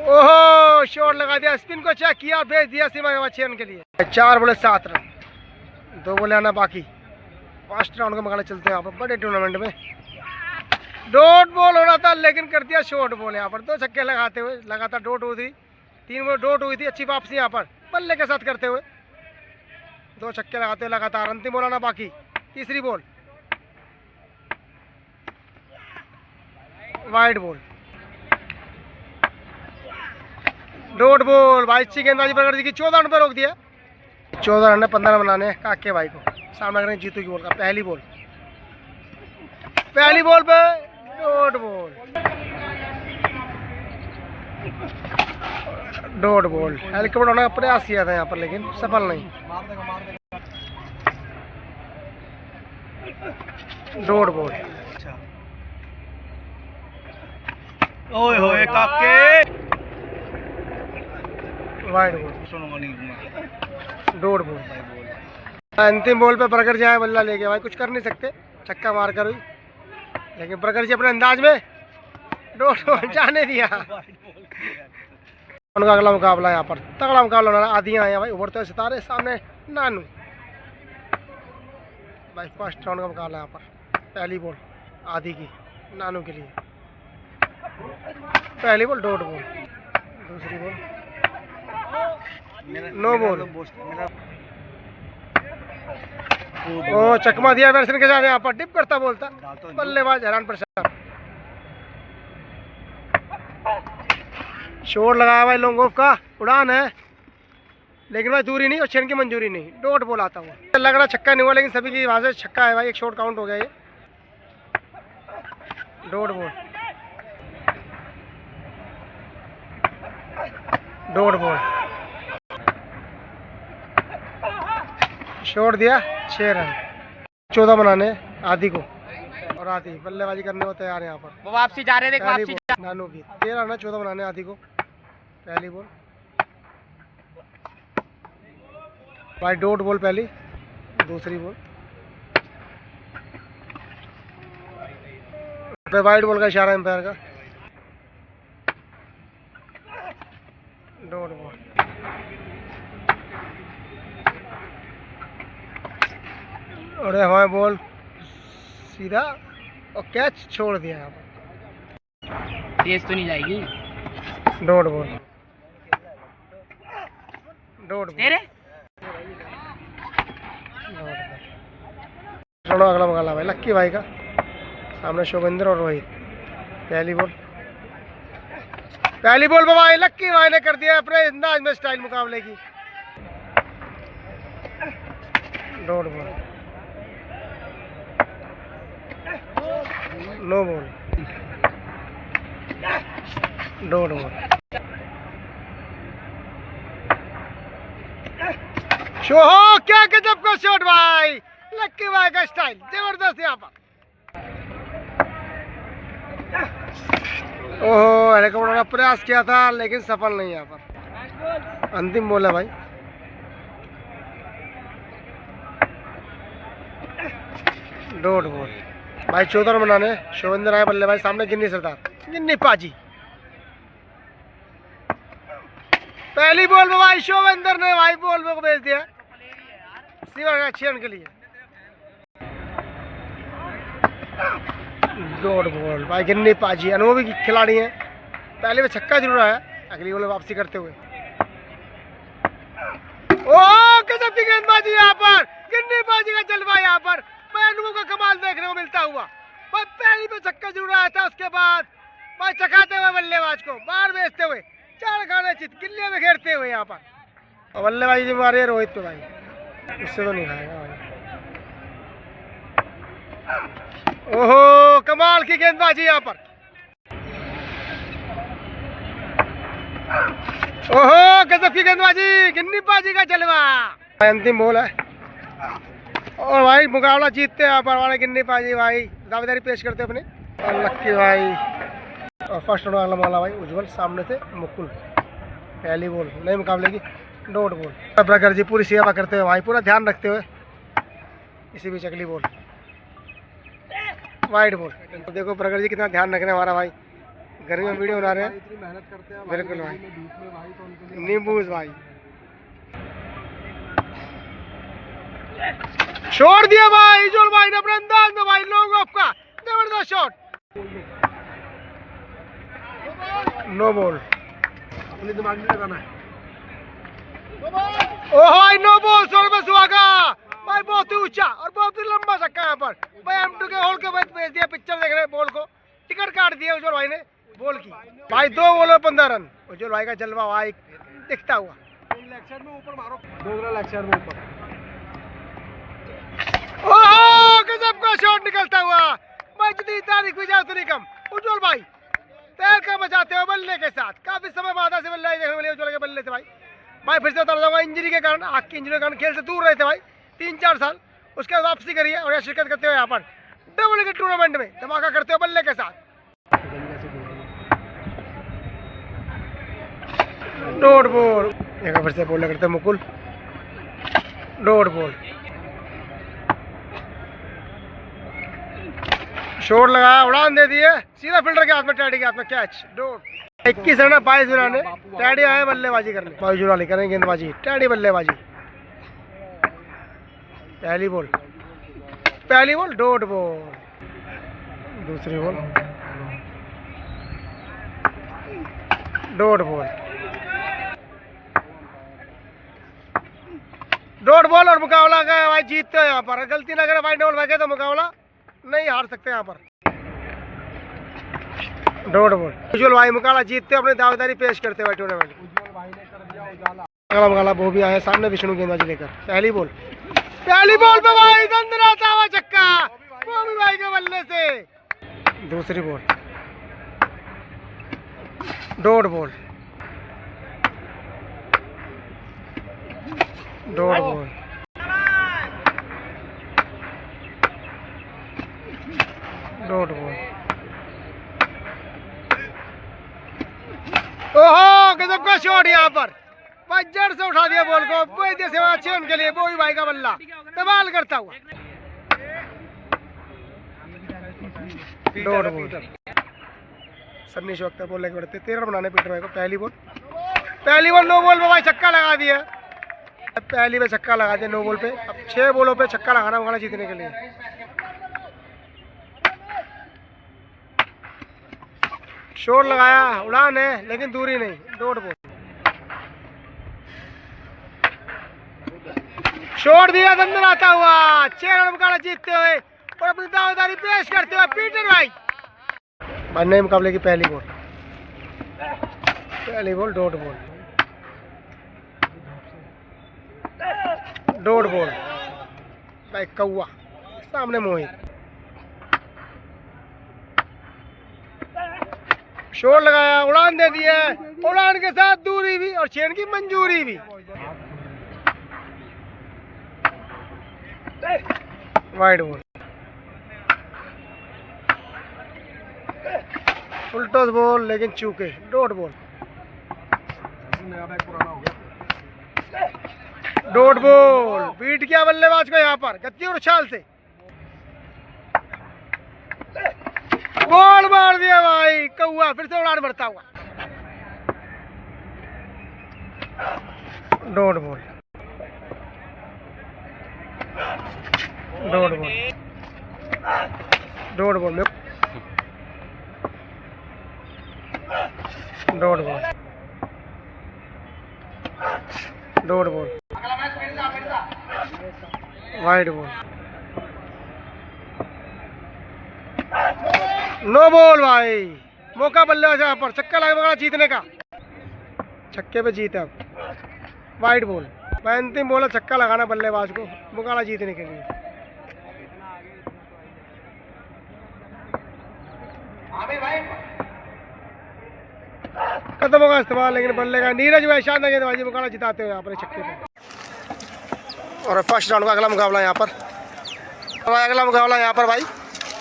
ओहो शॉट लगा दिया, स्पिन को चेक किया, भेज दिया सीमा के बाद 6 रन के लिए। 4 बॉले 7 रन, 2 बॉले आना बाकी। फर्स्ट राउंड का मुकाबला चलते हैं यहाँ पर बड़े टूर्नामेंट में। डॉट बॉल हो रहा था लेकिन कर दिया शॉर्ट बॉल यहाँ पर। 2 छक्के लगाते हुए लगातार डॉट हुई थी, 3 बॉल डॉट हुई थी। अच्छी वापसी यहाँ पर बल्ले के साथ करते हुए 2 छक्के लगाते हुए लगातार। अंतिम बॉल आना बाकी। तीसरी ball wide ball, dot ball. भाई अच्छी गेंदबाजी प्रगति की, 14 रन पर रोक दिया। 14 रन 15 रन बनाने काके भाई को। सामना करेंगे जीतू की बॉल का। पहली बॉल पे डॉट बॉल हेलीकॉप्टर होने का प्रयास किया था यहाँ पर लेकिन सफल नहीं। डॉट बॉल ओए होए काके वाइड बॉल, डॉट बॉल। अंतिम बॉल पे प्रखर जाए बल्ला लेके भाई कुछ कर नहीं सकते, छक्का मार कर हुई लेकिन प्रखर जी अपने अंदाज में डॉट बॉल जाने दिया। उनका अगला मुकाबला यहाँ पर तगड़ा मुकाबला होना। आधियाँ आए भाई उभरते हुए सितारे, सामने नानू। भाई फर्स्ट राउंड का मुकाबला यहाँ पर। पहली बॉल आधी की नानू के लिए, पहली बॉल डॉट बॉल, दूसरी बॉल नो बॉल। ओ चकमा दिया बैट्समैन के साथ यहाँ पर, डिप करता बोलता बल्लेबाज हैरान परेशान। शोर लगाया भाई लॉन्ग ऑफ का, उड़ान है लेकिन भाई दूरी नहीं और छेन की मंजूरी नहीं। डॉट बॉल आता हुआ, लग रहा छक्का नहीं हुआ लेकिन सभी की वहां से छक्का है भाई। एक शॉट काउंट हो गया ये। Dot ball, dot ball, shot दिया 6 रन। 14 बनाने आदि को और आदि बल्लेबाजी करने को तैयार है यहाँ पर। वो वापसी जा रहे थे, वापसी नानू की 13 रन 14 बनाने आदि को। पहली बॉल भाई डॉट बॉल पहली, दूसरी बॉल वाइड बॉल का इशारा एम्पायर का। डॉट बॉल, और हमारे बॉल सीधा और कैच छोड़ दिया यहाँ पर। तेज तो नहीं जाएगी। डॉट बॉल, डॉट बॉल, अगला मुकाबला भाई लक्की भाई का। सामने शोभेंद्र और रोहित। पहली बॉल भाई लक्की भाई ने कर दिया अपने अंदाज में स्टाइल मुकाबले की। Dot ball, no ball, dot ball. Show हो क्या गजब का शॉट भाई, लक्की भाई का स्टाइल जबरदस्त यहाँ पर। ओहो हेलीकॉप्टर का प्रयास किया था लेकिन सफल नहीं यहाँ पर। अंतिम बॉल है भाई। डॉट बॉल भाई। 14 रन बनाने। शोविंदर आए बल्लेबाज सामने। गिन्नी सरदार, गिन्नी पाजी। पहली बॉल में भाई शोविंदर ने भाई बॉल को भेज दिया सीमा का 6 रन के लिए। डॉट बॉल भाई। गिन्नी पाजी अनुभवी खिलाड़ी हैं। पहले में छक्का जरूर आया, अगली बॉल में वापसी करते हुए। ओ गजब की गेंदबाजी यहाँ पर। गिन्नी पाजी का जलवा यहाँ पर अनुभव का कमाल देखने को मिलता हुआ। भाई पहली पे छक्का जरूर आया था, उसके बाद भाई चखाते हुए बल्लेबाज को बाहर भेजते हुए 4 खाने चित गिल्लियां में घेरते हुए यहाँ पर। और बल्लेबाजी जो मारे रोहित पे भाई, उससे तो नहीं खाएगा भाई। ओहो कमाल की गेंदबाजी यहाँ पर। ओहो गजब की गेंदबाजी। गिन्नी पाजी का जलवा। अंतिम बॉल है और भाई मुकाबला जीतते हैं यहाँ पर हमारे गिन्नी पाजी भाई। दावेदारी पेश करते अपने। और लक्की भाई और फर्स्ट राउंड अगला माला भाई उज्जवल। सामने से मुकुल। पहली बॉल नए मुकाबले की। Dot ball. प्रखर जी पूरी सेवा करते हुए भाई, पूरा ध्यान रखते हुए। इसी बीच अगली बॉल वाइड बॉल। तो देखो प्रखर जी कितना ध्यान रखने हमारा भाई। गर्मी में वीडियो बना रहे हैं। बिल्कुल भाई। नींबू भाई छोड़ दिया भाई उज्जवल भाई ने अपने अंदाज में भाई। लॉन्ग ऑफ का जबरदस्त शॉट। No ball. अपने दिमाग में लगाना है। ओह भाई नो बॉल। 100 में सुहागा भाई। बहुत ही ऊंचा और बहुत ही लंबा छक्का यहाँ पर भाई। M2 के होल के बाद भेज दिया पिक्चर देख रहे बॉल को। टिकट काट दिया उज्जवल भाई ने बॉल की भाई। 2 बॉल 15 रन। उज्जवल भाई का जलवा भाई दिखता हुआ। लेक्चर में ऊपर मारो। दोगला लेक्चर में ऊपर। ओह गजब का शॉट निकलता हुआ भाई। जितनी तारीफ की जाए उतनी कम। उज्जवल भाई तैर कर बचाते हो बल्ले के साथ। काफी समय बाद से बल्ले देखने को मिले उज्जवल के बल्ले से भाई। भाई फिर से बता दूंगा इंजरी के कारण, आँख की इंजरी के कारण खेल से दूर रहे थे भाई 3-4 साल। उसके बाद वापसी करी है और यहाँ शिरकत करते हुए यहाँ पर डबल के टूर्नामेंट में धमाका करते हो बल्ले के साथ। Dot ball. एक फिर से बॉल करते मुकुल। Dot ball. शॉट लगाया, उड़ान दे दिए सीधा फील्डर के हाथ में। टैडी के हाथ में कैच। डॉट। 21 रन 22 बनाने। टैडी आए बल्लेबाजी करने। बाई जुराली करेंगे गेंदबाजी। टैडी बल्लेबाजी। पहली बॉल। पहली बॉल। Dot ball. दूसरी ball. Dot ball. Dot ball और मुकाबला गया भाई। जीतते हो यहाँ पर। गलती ना करे भाई डॉल भागे तो मुकाबला नहीं हार सकते यहाँ पर। Dot ball. उज्जवल भाई मुकाबला जीतते अपनी दावेदारी पेश करते हुए टूर्नामेंट। अगला मुकाबला वो भी आया सामने विष्णु गेंदबाजी लेकर। पहली बॉल। पहली बॉल पे भाई दंदनाता हुआ छक्का वो भी भाई के बल्ले से। दूसरी ball. Dot ball. Dot ball. Dot ball. ओहो गजब का शॉट यहाँ पर भाई। जड़ से उठा दिया बॉल को। सेवा अच्छे उनके लिए। वो भी भाई का बल्ला कमाल करता हुआ। Dot ball. सन्नी शौक बॉल लेके बढ़ते 13 रन बनाने पीटर भाई को। पहली बॉल। पहली बॉल नो बॉल पे भाई छक्का लगा दिया। पहली पे छक्का लगा दिया नो बॉल पे। अब 6 बॉलों पे छक्का लगाना होगा जीतने के लिए। शॉट लगाया, उड़ान है लेकिन दूरी नहीं। Dot ball. शॉट दिया अंदर आता हुआ। 6 रन मुकाबला जीतते हुए और अपनी दावेदारी पेश करते हुए पीटर भाई। नए मुकाबले की पहली बॉल। पहली ball. Dot ball. Dot ball भाई। कौआ सामने मोहित। शॉट लगाया, उड़ान दे दिया। उड़ान के साथ दूरी भी और चेन की मंजूरी भी। Wide ball. Full toss ball लेकिन चूके। Dot ball. Dot ball, beat किया बल्लेबाज को यहाँ पर गति और उछाल से, बॉल मार दिया भाई, कौआ फिर से उड़ान भरता हुआ। Dot ball, dot ball, dot ball, dot ball, dot ball, wide ball, no ball भाई, मौका बल्लेबाज यहाँ पर, छक्का लगा जीतने का, छक्के पे जीते अब। वाइड बॉल, अंतिम बॉल है, छक्का लगाना बल्लेबाज को मुकाबला जीतने के लिए। खत्म होगा इस्तेमाल, लेकिन बल्ले का नीरज भाई शानदार गेंदबाजी मुकाबला जिताते हुए यहाँ पर छक्के पे। और फर्स्ट राउंड का अगला मुकाबला यहाँ पर, अगला मुकाबला यहाँ पर भाई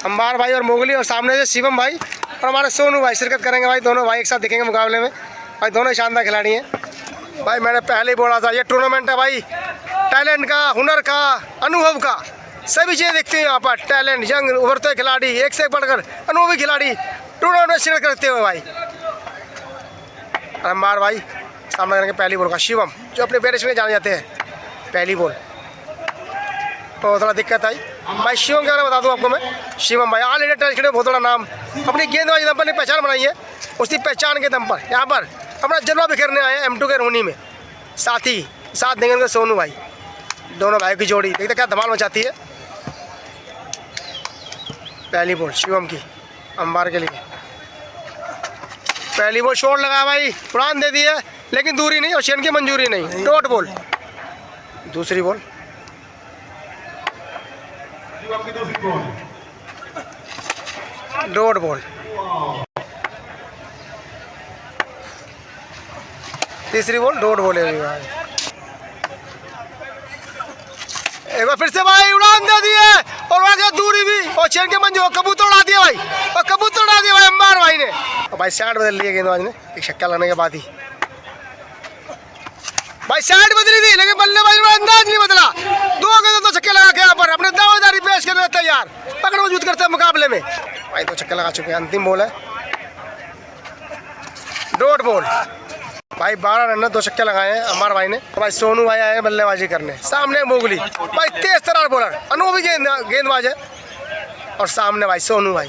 अंबार भाई और मोगली, और सामने से शिवम भाई और हमारे सोनू भाई शिरकत करेंगे भाई। दोनों भाई एक साथ दिखेंगे मुकाबले में भाई, दोनों शानदार खिलाड़ी हैं भाई। मैंने पहले ही बोला था ये टूर्नामेंट है भाई टैलेंट का, हुनर का, अनुभव का, सभी चीज़ें देखते हैं यहाँ पर। टैलेंट, यंग उभरते खिलाड़ी, एक से एक बढ़कर अनुभवी खिलाड़ी टूर्नामेंट में शिरकत करते हुए भाई। अंबार भाई सामना करेंगे पहली बॉल का शिवम, जो अपने बैट्समैन में जाने जाते हैं। पहली बॉल तो थोड़ा दिक्कत आई भाई। शिवम के बारे में बता दूं आपको मैं, शिवम भाई ऑल इंडिया टेस्ट में बहुत बड़ा नाम, अपनी गेंदबाजी दम पर पहचान बनाई है। उसी पहचान के दम पर यहाँ पर अपना जलवा बिखेरने आए हैं M2 के रोहनी में। साथ ही साथ देंगे उनके सोनू भाई, दोनों भाई की जोड़ी देखते क्या धमाल मचाती है। पहली बॉल शिवम की अंबार के लिए, पहली बॉल शॉट लगा भाई, उड़ान दे दी है लेकिन दूरी नहीं और शेन की मंजूरी नहीं। डॉट बॉल, दूसरी बॉल, डॉट बॉल, तीसरी बॉल, डॉट बॉल है भाई। एक बार फिर से भाई उड़ान दे दी है और वहां दूरी भी और चेन के मंजूर, कबूतर उड़ा दिया भाई, और कबूतर उड़ा दिया भाई अंबार भाई ने। और भाई साइड बदल लिया गेंदबाज ने एक छक्का लगने के बाद ही भाई साइड बदली थी, लेकिन बल्लेबाज ने अंदाज नहीं बदला। दो गेंदों तो छक्के लगा के यहाँ पर अपने दावेदारी पेश करने तैयार, पकड़ मजबूत करते हैं मुकाबले में भाई। तो छक्के लगा चुके हैं, अंतिम बॉल है डॉट बॉल भाई। 12 रन 2 छक्के लगाए हैं अंबार भाई ने। भाई सोनू भाई आए हैं बल्लेबाजी करने, सामने मोगली भाई तेज तरार बॉलर, अनुभवी गेंदबाज है। और सामने भाई सोनू भाई,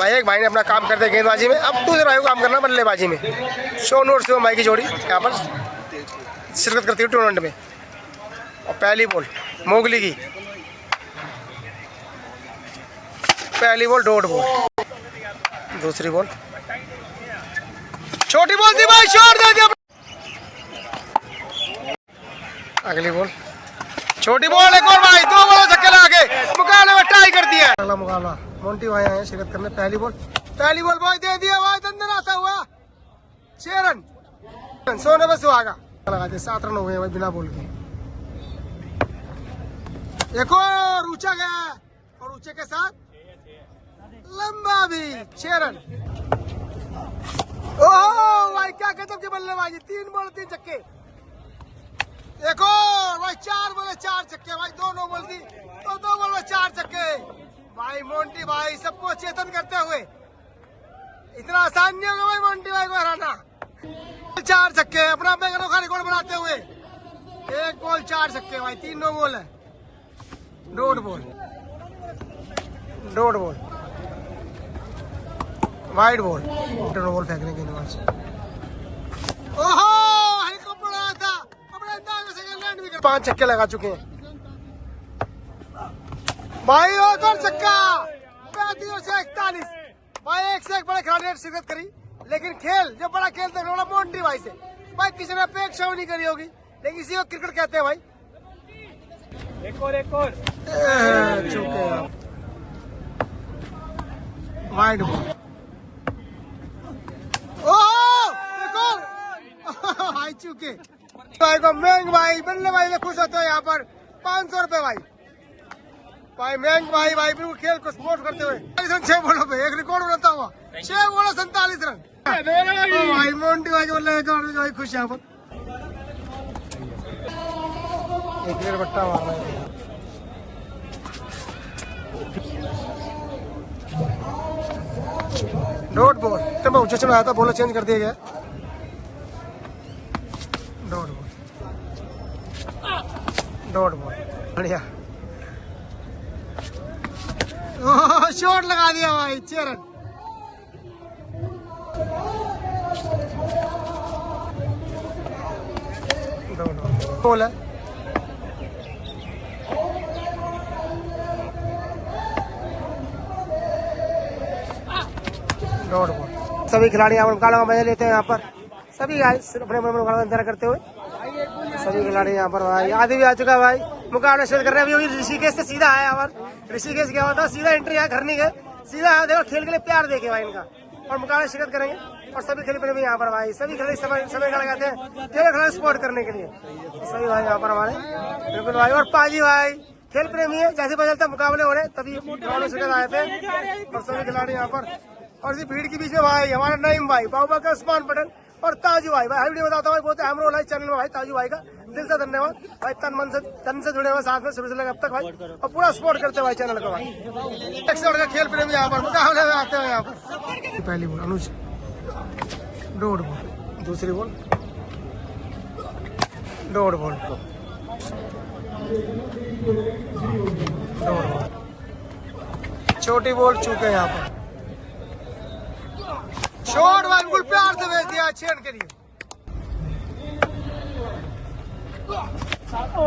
एक भाई ने अपना काम करते गेंदबाजी में, अब दूसरे भाई को काम करना बल्लेबाजी में। सोनू और शिवम भाई की जोड़ी यहाँ पर शिरकत करती है टूर्नामेंट में। और पहली बॉल मोगली की, पहली बॉल डॉट बॉल, दूसरी बॉल छोटी बॉल थी भाई, शॉट दे दिया। अगली बॉल छोटी बॉल, एक और भाई, 2 बॉल छक्के लगा के मुकाबले में टाई कर दिया। अगला मुकाबला मोंटी भाई आए हैं शिरकत करने। पहली बॉल भाई दे दिया भाई, दंदन आता हुआ 6 रन, सोने में सुहागा लगा दिया। 7 रन हो गए भाई बिना बॉल के। एक और ऊंचा गया और ऊंचे के साथ लंबा भी 6 रन। ओह भाई क्या गजब की बल्लेबाजी, 3 बॉल 3 छक्के। एक और भाई 4 बॉल 4 छक्के भाई, 2 नो बॉल की तो 2 बॉल में 4 छक्के भाई। मोंटी भाई सबको चेतन करते हुए, इतना आसान नहीं होगा भाई मोंटी भाई को हराना। 4 छक्के अपना अनोखा रिकॉर्ड बनाते हुए, 1 बॉल 4 छक्के भाई, 3 नो बॉल है। Dot ball, dot ball, wide ball, no ball फेंकने के लिए। ओहो हेलीकॉप्टर आया था, अपने अंदाज में से लैंड भी कर। 5 छक्के लगा चुके हैं भाई, और छक्का 35 और 41 भाई। एक से एक बड़े खिलाड़ी ने शिरकत करी, लेकिन खेल जो बड़ा खेल देखने वाला मोंटी भाई से भाई किसी ने अपेक्षा नहीं करी होगी, लेकिन इसी को क्रिकेट कहते हैं भाई। एक और चुके वाइड बॉल, एक और भाई चुके भाई को। मैंग भाई बल्लेबाजी में खुश होते हैं यहाँ पर 500 रुपए भाई मैंग भाई बिल्कुल खेल को सपोर्ट करते हुए 6 बॉलों पे एक रिकॉर्ड बनाता हुआ, 6 बॉलों 47 रन भाई। मोंटी भाई के बल्ले भाई खुश यहाँ पर। एक डेढ़ बट्टा मारना है। डॉट बॉल तो मैं ऊंचे चढ़ाया था, बॉल चेंज कर दिया गया। डॉट बॉल, डॉट बॉल, बढ़िया। शॉट लगा दिया भाई, 6 रन। बॉल है, डॉट बॉल। सभी खिलाड़ी यहाँ पर मुकाबला का मजा लेते हैं। यहाँ पर सभी गाइस अपने अपने मुकाबला इंतजार करते हुए सभी खिलाड़ी यहाँ पर भाई आदि भी आ चुका है भाई, मुकाबला शुरू कर रहे हैं। अभी ऋषिकेश से सीधा आया यहाँ पर। ऋषिकेश गया होता सीधा एंट्री यहाँ घर नहीं गए, सीधा आया। देखो खेल के लिए प्यार देखे भाई इनका, और मुकाबला शिरकत करेंगे। और सभी खेल प्रेमी यहाँ पर भाई, सभी खिलाड़ी समय लगाते हैं खेल खिलाड़ी सपोर्ट करने के लिए। सभी भाई यहाँ पर हमारे बिल्कुल भाई। और पाजी भाई खेल प्रेमी है, जैसे बदलता मुकाबले हो रहे तभी शिरकत आए थे। और सभी खिलाड़ी यहाँ पर, और इसी भीड़ के बीच में भाई हमारा नईम भाई, बाबा का उस्मान पटेल और ताजू भाई। भाई वीडियो बताता हूँ बहुत अहम रोल है चैनल में भाई। ताजू भाई का दिल से धन्यवाद भाई, तन से जुड़े हुए साथ में शुरू से लेकर अब तक भाई, और पूरा सपोर्ट करते हैं भाई चैनल को भाई। का खेल प्रेमी यहाँ पर मुकाबले में आते हैं यहाँ पर। पहली बॉल अनुज, डॉट बॉल, दूसरी ball dot ball, dot ball, छोटी बॉल चूके यहाँ पर। शॉट भाई बिल्कुल प्यार से भेज दिया 6 रन के लिए।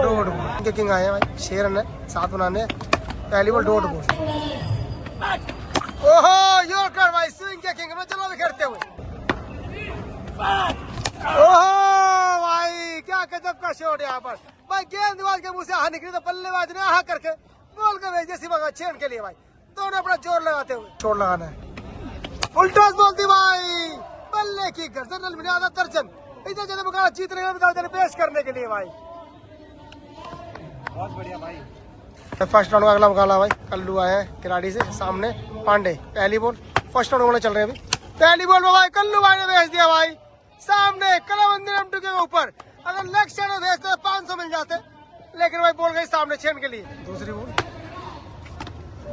डॉट बॉल, किंग आए भाई, 6 रन है, 7 बनाने। पहली बॉल डॉट बॉल, ओहो यॉर्कर भाई, स्विंग के किंग में चलो बिखेरते हुए। ओहो भाई क्या गजब का शॉट यहाँ पर भाई, गेंदबाज के मुंह से आहा निकली तो बल्लेबाज ने आहा करके बॉल का भेज दिया सीमा 6 रन के लिए भाई। दोनों अपना जोर लगाते हुए, शॉट लगाना है। उल्टा बोलती भाई, बल्ले की गर्दन में आधा दर्जन इधर जगह मुकाबला जीतने का पेश करने के लिए भाई। बहुत बढ़िया भाई। फर्स्ट राउंड का अगला मुकाबला भाई, कल्लू आए हैं किराड़ी से, सामने पांडे। पहली बॉल, फर्स्ट राउंड होने चल रहे हैं अभी। पहली बॉल में भाई कल्लू भाई ने भेज दिया भाई सामने कलावंदी M2 के ऊपर। अगर लेग साइड में भेजते 500 मिल जाते, लेकिन भाई बॉल गई सामने 6 रन के लिए। दूसरी बॉल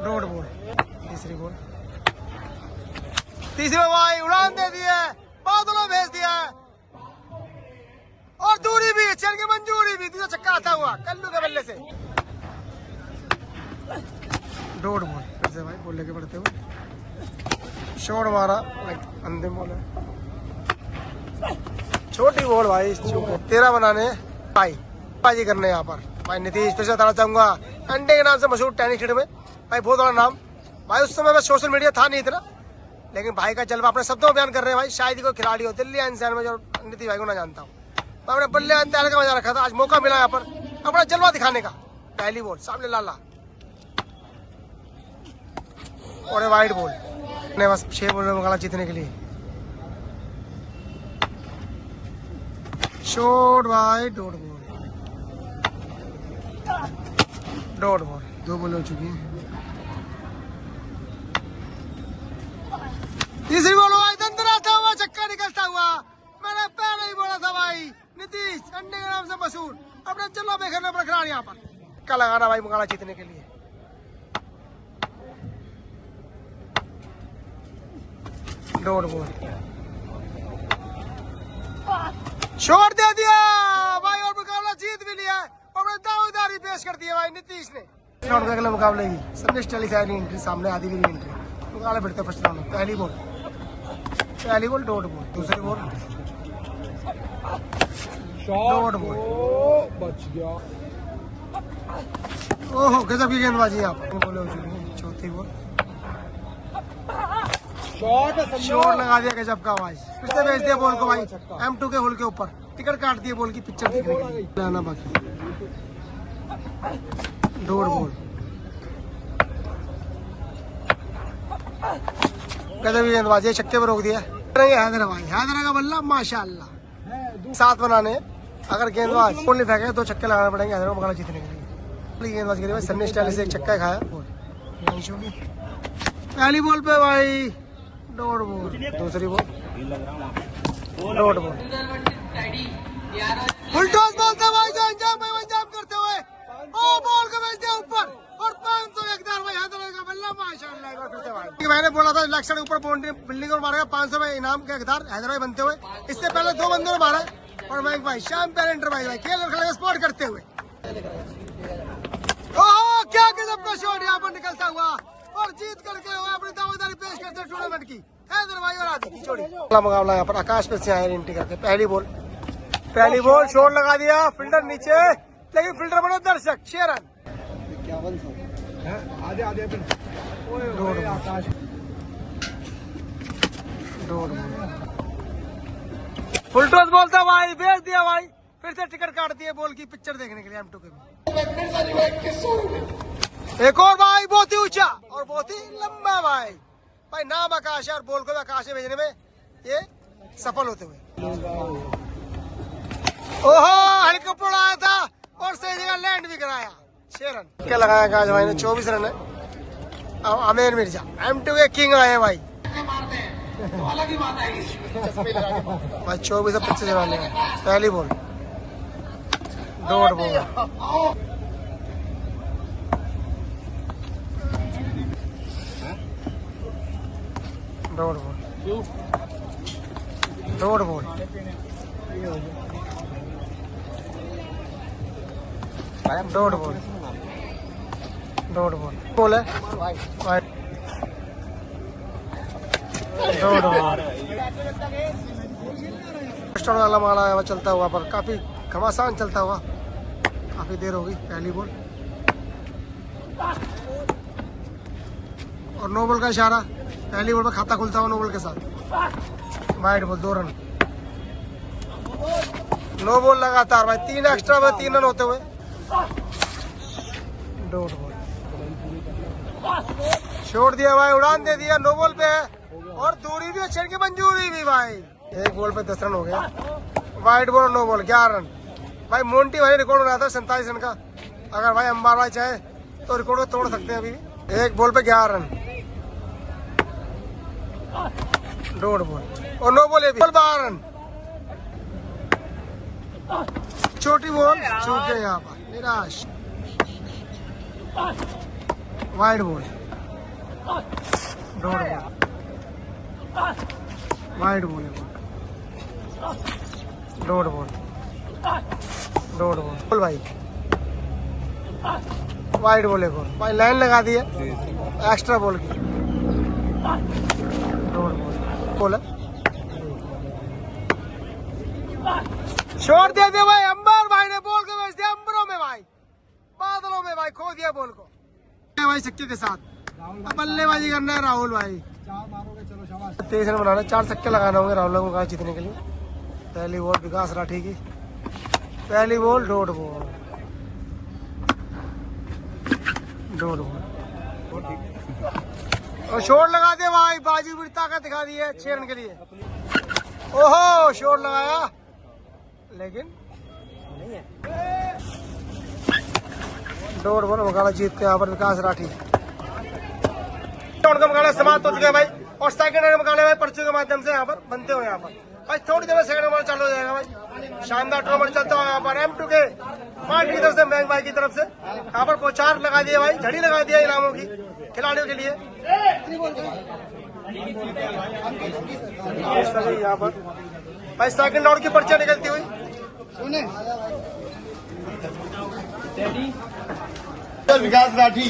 डॉट बॉल, तीसरी बॉल, तीसरी बॉल भाई उड़ान दे दी है, बादलों भेज दिया है, और दूरी भी 6 रन की मंजूरी भी। तीसरा छक्का आता हुआ कल्लू के बल्ले से। डॉट बॉल फिर से भाई बॉल लेके बढ़ते हुए, शॉट मारा, अंतिम बॉल है, छोटी बॉल भाई। 13 बनाने भाई, बाजी करने यहाँ पर भाई। नीतीश फिर से बताना चाहूंगा, अंडे के नाम से मशहूर टेनिस स्टेडियम में भाई, बहुत बड़ा नाम भाई। उस समय बस सोशल मीडिया था नहीं इतना, लेकिन भाई का जलवा अपने शब्दों में बयान कर रहे हैं भाई। शायद ही कोई खिलाड़ी हो दिल्ली एनसीआर में जो नीतीश भाई को ना जानता हूँ। अपने बल्ले तैयार का मजा रखा था, आज मौका मिला यहाँ पर अपना जलवा दिखाने का। पहली बॉल सामने लाला, और वाइड बॉल ने बस 6 बॉल में मुकाबला जीतने के लिए। शॉट भाई dot ball, dot ball, 2 ball हो चुकी है। तीसरी बॉल भाई दंदराता हुआ छक्का निकलता हुआ। मैंने पहले ही बोला था भाई, नीतीश अंडे के नाम से मशहूर, अपने चलो बेखरने पर खिलाड़ी यहाँ पर क्या लगाना भाई मुकाबला जीतने के लिए। डॉट बॉल, शॉट दे दिया भाई, और मुकाबला जीत भी लिया, और दावेदारी पेश कर दिया भाई नीतीश ने। राउंड के अगले मुकाबले की संदेश टेली से एंट्री, सामने आदि भी एंट्री। मुकाबला बढ़ते फर्स्ट राउंड में। पहली बॉल डॉट बॉल, दूसरी बॉल डॉट बॉल, बच गया। ओहो गजब की गेंदबाजी यहाँ पर। बॉल हो चुकी है, चौथी बॉल, शॉट लगा दिया गजब का भाई। फिर से भेज दिया बॉल को भाई M2 के होल के ऊपर, टिकट काट दिए बॉल की पिक्चर दिखने के लिए। लाना बाकी डॉट बॉल, गजब की गेंदबाजी, छक्के पर रोक दिया। हैदरा भाई, हैदरा का बल्ला माशाल्लाह। 7 बनाने, अगर गेंदबाज बॉल नहीं फेंके 2 छक्के लगाने पड़ेंगे हैदरा को मुकाबला जीतने के लिए। गेंदबाज के लिए सन्नी स्टाइल से 1 छक्का खाया। पहली बॉल पे भाई डॉट बॉल, दूसरी बॉल डॉट बॉल, उल्टा बोलता भाई जो अंजाम करते हुए एक्शन ऊपर बाउंड्री बिल्डिंग और मारेगा 500 में इनाम के हकदार हैदराबाद बनते हुए। इससे पहले 2 बंदों ने मारा और मयंक भाई चैंपियन एंटरप्राइज भाई खेल खड़े स्पोर्ट करते हुए। ओह क्या गजब का शॉट यहाँ पर निकलता हुआ और जीत करके अपनी दावेदारी पेश करते हैं टूर्नामेंट की हैदराबाद और आदि की जोड़ी। अगला मुकाबला यहाँ पर आकाश पे से आए एंट्री करके पहली बॉल शॉट लगा दिया फील्डर नीचे, लेकिन फील्डर बने दर्शक 6 रन। फुल टॉस बोलता भाई, भेज दिया भाई, फिर से टिकट काट दिए बॉल की पिक्चर देखने के लिए M2 के में। एक और भाई बहुत ही ऊंचा और बहुत ही लंबा भाई नाम आकाश है और बॉल को आकाश में भेजने में ये सफल होते हुए। ओहो हेलीकॉप्टर आया था और सही जगह लैंड भी कराया। 6 रन क्या लगाया आकाश भाई ने, 24 रन है। अब आमिर मिर्जा M2 के किंग आए भाई। भाई 24 25 रन है। पहली ball dot ball dot ball dot ball dot ball dot ball ball है डॉट बॉल। वाला माला चलता हुआ पर काफी घमासान चलता हुआ, काफी देर होगी। पहली बॉल और नो बॉल का इशारा। पहली बॉल में खाता खुलता हुआ नो बॉल के साथ। Wide ball 2 run. No ball लगातार भाई 3 एक्स्ट्रा में 3 रन होते हुए। डॉट बॉल छोड़ दिया भाई, उड़ान दे दिया, नो बॉल पे है और दूरी भी अच्छे की मंजूरी भी भाई। एक बॉल पे 10 रन हो गया। Wide ball no ball 11 run भाई। मोन्टी भाई रिकॉर्ड हो रहा था 47 रन का। अगर भाई अंबार भाई चाहे तो रिकॉर्ड को तोड़ सकते हैं अभी। एक बॉल पे 11 रन। डॉट बॉल और नो बॉल 12 रन। छोटी बॉल चूक गए यहाँ पर, निराश। Wide ball dot ball wide ball dot ball dot ball भाई वाइड बॉल एक और भाई लाइन लगा दी है एक्स्ट्रा बॉल की। डॉट बॉल छोड़ दे भाई। अंबर भाई ने बॉल को भेज दिया अंबरों में भाई, बादलों में भाई, खो दिया बॉल को भाई छक्के के साथ। अब बल्लेबाजी करना है राहुल भाई। 23 रन बनाना, 4 छक्के लगाना होंगे राहुल को मैच जीतने के लिए। पहली बॉल विकास राठी की, पहली ball dot ball dot ball और शॉट लगा दे भाई। बाजी भी ताकत दिखा दी है 6 रन के लिए। ओहो शॉट लगाया लेकिन डॉट बॉल। मुकाबला जीत के यहाँ पर विकास राठी। उनका मुकाबला समाप्त हो चुका है भाई और सेकंड रन मुकाबले भाई पर्चियों के माध्यम से यहाँ पर बनते हुए यहाँ पर भाई थोड़ी देर में सेकंड नंबर चालू हो जाएगा भाई। शानदार टूर्नामेंट चलता है यहाँ पर M2 के पार्टी की तरफ से, मयंक भाई की तरफ से यहाँ पर पोचार लगा दिया भाई, झड़ी लगा दिया इनामों की खिलाड़ियों के लिए। यहाँ पर भाई सेकंड राउंड की पर्चियां निकलती हुई। विकास राठी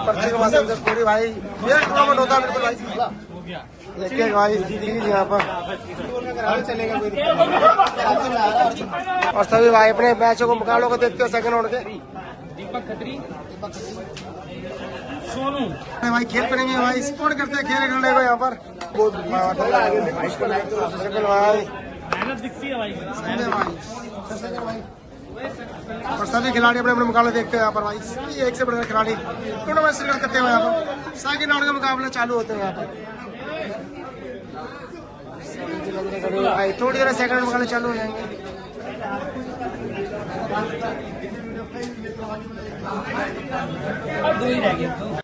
पर्ची के माध्यम से पूरी भाई ये टूर्नामेंट होता है बिल्कुल भाई। देखिए भाई यहाँ पर और सभी भाई अपने मैचों को मुकाबलों को देखते हो सेकंड राउंड के। दीपक खत्री सोनू भाई खेल प्रेमी भाई सपोर्ट करते हैं खेल खिलाड़ी को यहाँ पर। भाई मेहनत दिखती है भाई। और सभी खिलाड़ी अपने अपने मुकाबले देखते हैं यहाँ पर भाई। एक से बढ़कर खिलाड़ी टूर्नामेंट शिरकत करते हुए यहाँ पर सेकंड राउंड के मुकाबले चालू होते हैं यहाँ पर भाई। थोड़ी देर सेकंड मुकाबले चालू हो जाएंगे।